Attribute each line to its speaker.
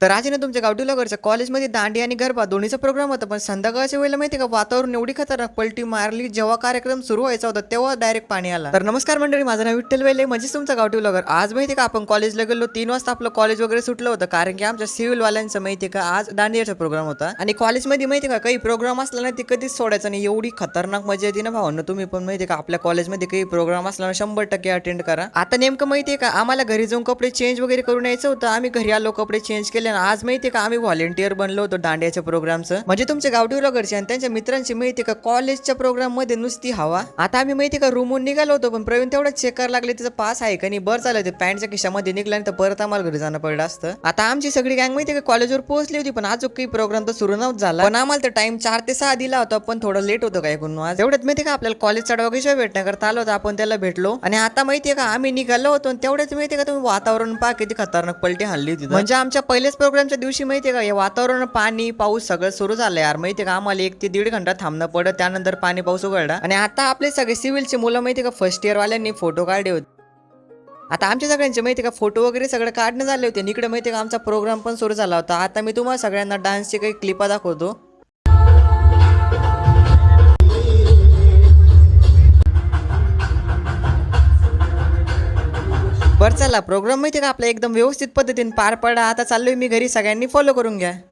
Speaker 1: तर आज आहे ना तुमच्या गावठी लगरच्या कॉलेजमध्ये दांडी आणि गरबा दोन्हीचा प्रोग्राम होता, पण संध्याकाळच्या वेळेला माहिती का वातावरण एवढी खतरनाक पलटी मारली. जेव्हा कार्यक्रम सुरू व्हायचा होता तेव्हा डायरेक्ट पाणी आला. तर नमस्कार मंडळी, माझं नाव विठ्ठल वेले, म्हणजेच तुमचा गावठी लगर. आज माहिती का आपण कॉलेजला गेलो, 3 वाजता आपलं कॉलेज वगैरे सुटलं होतं, कारण की आमच्या सिव्हिल वाल्यांचं माहिती का आज दांडियाचा प्रोग्राम होता. आणि कॉलेजमध्ये माहिती का काही प्रोग्राम असला ना ती कधीच सोडायचं नाही. एवढी खतरनाक मजा येते ना भावांनो. तुम्ही पण माहिती का आपल्या कॉलेजमध्ये काही प्रोग्राम असला ना 100% अटेंड करा. आता नेमकं माहितीये का आम्हाला घरी जाऊन कपडे चेंज वगैरे करून यायचं होतं. आम्ही घरी आलो, कपडे चेंज केले आणि आज माहितीये का आम्ही व्हॉलेंटियर बनलो होतो दांडियाच्या प्रोग्रामचं. म्हणजे तुमच्या गावठी व्लॉगरची आणि त्यांच्या मित्रांची माहिती का कॉलेजच्या प्रोग्राम मध्ये नुसती हवा. आता आम्ही माहिती का रूमहून निघालो होतो, पण प्रवीण तेवढं चेक करायला लागले त्याचा पास आहे का नाही. बरं झालं ते पॅन्टच्या खिशामध्ये निघल्यानंतर परत आम्हाला घरी जाणं पडलं असतं. आता आमची सगळी गँग माहिती का कॉलेजवर पोहोचली होती, पण आज काही प्रोग्राम तर सुरू नव्हता झाला. पण आम्हाला तर टाइम 4 ते 6 दिला होता, पण थोडं लेट होतं काय कोण. आज एवढ्यात माहिती का आपल्याला कॉलेज चढवायशिवाय भेटण्याकरता आलो होतो, आपण त्याला भेटलो. आणि आता माहितीये का आम्ही निघालो होतो, तेवढ्याच माहितीये का तुम्ही वातावरण पहा किती खतरनाक पलटी हल्ली होती. म्हणजे आमच्या पहिल्याच प्रोग्रामच्या दिवशी माहितीये का वातावरण पाणी पाऊस सगळं सुरू झालं यार. माहितीये का आम्हाला 1 ते 1.5 घंटा थांबणं पडत, त्यानंतर पाणी पाऊस उघडला. आणि आता आपले सगळे सिव्हिलचे मुलं माहितीये का फर्स्ट इयर वाल्यांनी फोटो काढले होते. आता आमच्या सगळ्यांचे माहिती का फोटो वगैरे सगळं काढणे झाले होते. इकडे माहिती का आमचा प्रोग्राम पण सुरू झाला होता. आता मी तुम्हाला सगळ्यांना डान्सची काही क्लिपा दाखवतो. बरं चला, प्रोग्राम माहिती का आपला एकदम व्यवस्थित पद्धतीने पार पडला. आता चाललोय मी घरी, सगळ्यांनी फॉलो करून घ्या.